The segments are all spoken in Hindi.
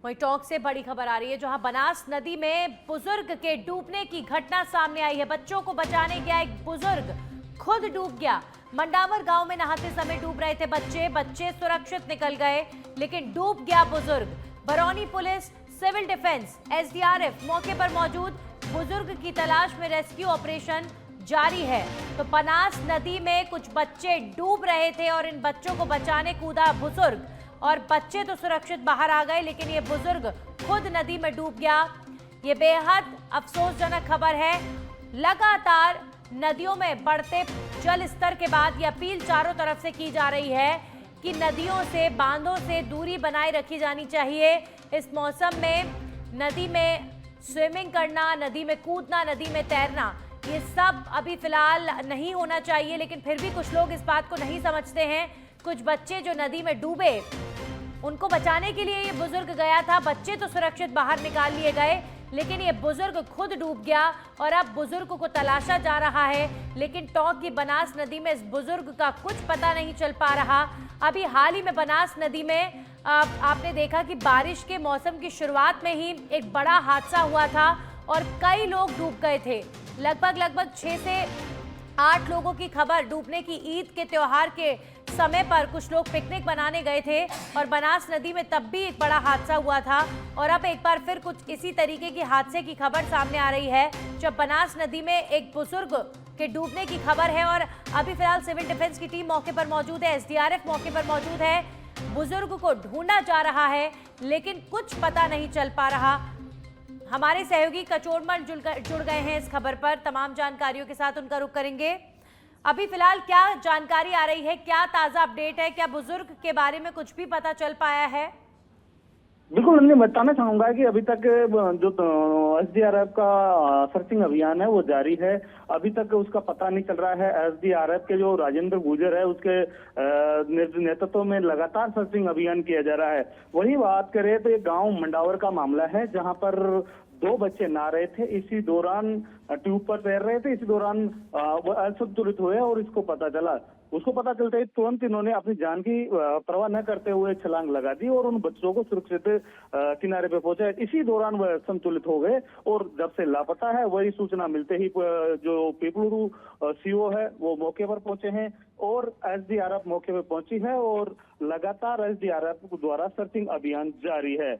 वहीं टोंक से बड़ी खबर आ रही है, जहां बनास नदी में बुजुर्ग के डूबने की घटना सामने आई है। बच्चों को बचाने गया एक बुजुर्ग खुद डूब गया। मंडावर गांव में नहाते समय डूब रहे थे बच्चे सुरक्षित निकल गए, लेकिन डूब गया बुजुर्ग। Barauni police, civil defence, SDRF मौके पर मौजूद। बुजुर्ग की तलाश में रेस्क्यू ऑपरेशन जारी है। तो बनास नदी में कुछ बच्चे डूब रहे थे और इन बच्चों को बचाने कूदा बुजुर्ग, और बच्चे तो सुरक्षित बाहर आ गए, लेकिन ये बुजुर्ग खुद नदी में डूब गया। ये बेहद अफसोसजनक खबर है। लगातार नदियों में बढ़ते जल स्तर के बाद ये अपील चारों तरफ से की जा रही है कि नदियों से, बांधों से दूरी बनाए रखी जानी चाहिए। इस मौसम में नदी में स्विमिंग करना, नदी में कूदना, नदी में तैरना, ये सब अभी फिलहाल नहीं होना चाहिए, लेकिन फिर भी कुछ लोग इस बात को नहीं समझते हैं। कुछ बच्चे जो नदी में डूबे, उनको बचाने के लिए ये बुजुर्ग गया था। बच्चे तो सुरक्षित बाहर निकाल लिए गए, लेकिन ये बुजुर्ग खुद डूब गया और अब बुजुर्ग को तलाशा जा रहा है। लेकिन टोंक की बनास नदी में इस बुजुर्ग का कुछ पता नहीं चल पा रहा। अभी हाल ही में बनास नदी में आपने देखा कि बारिश के मौसम की शुरुआत में ही एक बड़ा हादसा हुआ था और कई लोग डूब गए थे। लगभग 6 से 8 लोगों की खबर डूबने की। ईद के त्योहार के समय पर कुछ लोग पिकनिक बनाने गए थे और बनास नदी में तब भी एक बड़ा हादसा हुआ था, और अब एक बार फिर कुछ इसी तरीके की हादसे की खबर सामने आ रही है, जब बनास नदी में एक बुजुर्ग के डूबने की खबर है। और अभी फिलहाल सिविल डिफेंस की टीम मौके पर मौजूद है, एसडीआरएफ मौके पर मौजूद है। बुजुर्ग को ढूंढा जा रहा है, लेकिन कुछ पता नहीं चल पा रहा। हमारे सहयोगी कचोरमल जुड़ गए हैं इस खबर पर, तमाम जानकारियों के साथ उनका रुख करेंगे। अभी फिलहाल क्या जानकारी आ रही है, क्या ताजा अपडेट है, क्या बुजुर्ग के बारे में कुछ भी पता चल पाया है? बिल्कुल, मैं बताना चाहूंगा कि अभी तक जो एसडीआरएफ का सर्चिंग अभियान है वो जारी है। अभी तक उसका पता नहीं चल रहा है। एसडीआरएफ के जो राजेंद्र गुर्जर है, उसके नेतृत्व में लगातार सर्चिंग अभियान किया जा रहा है। वही बात करें तो ये गांव मंडावर का मामला है, जहां पर 2 बच्चे नहा रहे थे। इसी दौरान ट्यूब पर तैर रहे थे, इसी दौरान वो असंतुलित हुए और इसको पता चला। उसको पता चलते ही तुरंत इन्होंने अपनी जान की परवाह न करते हुए छलांग लगा दी और उन बच्चों को सुरक्षित किनारे पे पहुंचाया। इसी दौरान वह संतुलित हो गए और जब से लापता है, वही सूचना मिलते ही जो पीपलुरु सीओ है वो मौके पर पहुंचे हैं और एसडीआरएफ मौके पर पहुंची है और लगातार एसडीआरएफ द्वारा सर्चिंग अभियान जारी है।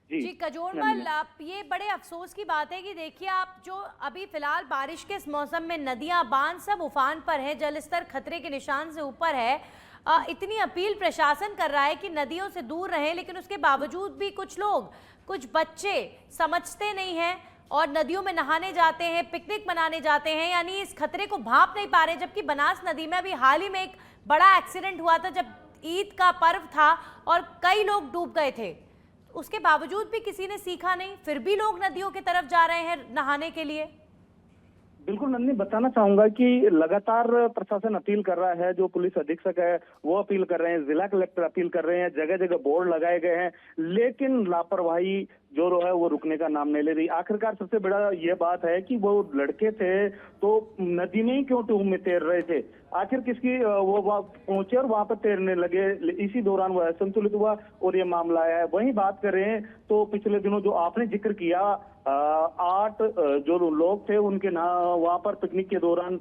जी कजोरमल, ये बड़े अफसोस की बात है कि देखिए, आप जो अभी फिलहाल बारिश के इस मौसम में नदियां, बांध सब उफान पर है, जल स्तर खतरे के निशान से ऊपर है। इतनी अपील प्रशासन कर रहा है कि नदियों से दूर रहें, लेकिन उसके बावजूद भी कुछ लोग, कुछ बच्चे समझते नहीं हैं और नदियों में नहाने जाते हैं, पिकनिक मनाने जाते हैं, यानी इस खतरे को भांप नहीं पा रहे। जबकि बनास नदी में अभी हाल ही में एक बड़ा एक्सीडेंट हुआ था, जब ईद का पर्व था और कई लोग डूब गए थे। उसके बावजूद भी किसी ने सीखा नहीं, फिर भी लोग नदियों की तरफ जा रहे हैं नहाने के लिए। बिल्कुल नन्नी, बताना चाहूंगा कि लगातार प्रशासन अपील कर रहा है। जो पुलिस अधीक्षक है वो अपील कर रहे हैं, जिला कलेक्टर अपील कर रहे हैं, जगह जगह बोर्ड लगाए गए हैं, लेकिन लापरवाही जो है वो रुकने का नाम नहीं ले रही। आखिरकार सबसे बड़ा ये बात है कि वो लड़के थे तो नदी में ही क्यों ट्यूब में तैर रहे थे, आखिर किसकी वो पहुंचे और वहां पर तैरने लगे। इसी दौरान वह असंतुलित हुआ और ये मामला आया है। वहीं बात करें तो पिछले दिनों जो आपने जिक्र किया, 8 जो लोग थे उनके वहां पर पिकनिक के दौरान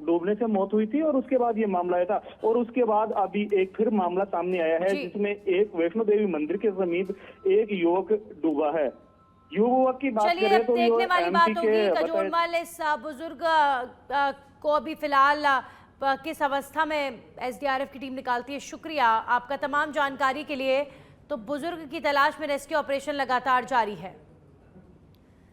डूबने से मौत हुई थी और उसके बाद ये मामला आया था। और उसके बाद अभी एक फिर मामला सामने आया है, जिसमें एक वैष्णो देवी मंदिर के समीप एक युवक डूबा है। युवक की बात करें तो देखने वाली बात होगी कजोरमल, इस बुजुर्ग को अभी फिलहाल किस अवस्था में एसडीआरएफ की टीम निकालती है। शुक्रिया आपका तमाम जानकारी के लिए। तो बुजुर्ग की तलाश में रेस्क्यू ऑपरेशन लगातार जारी है।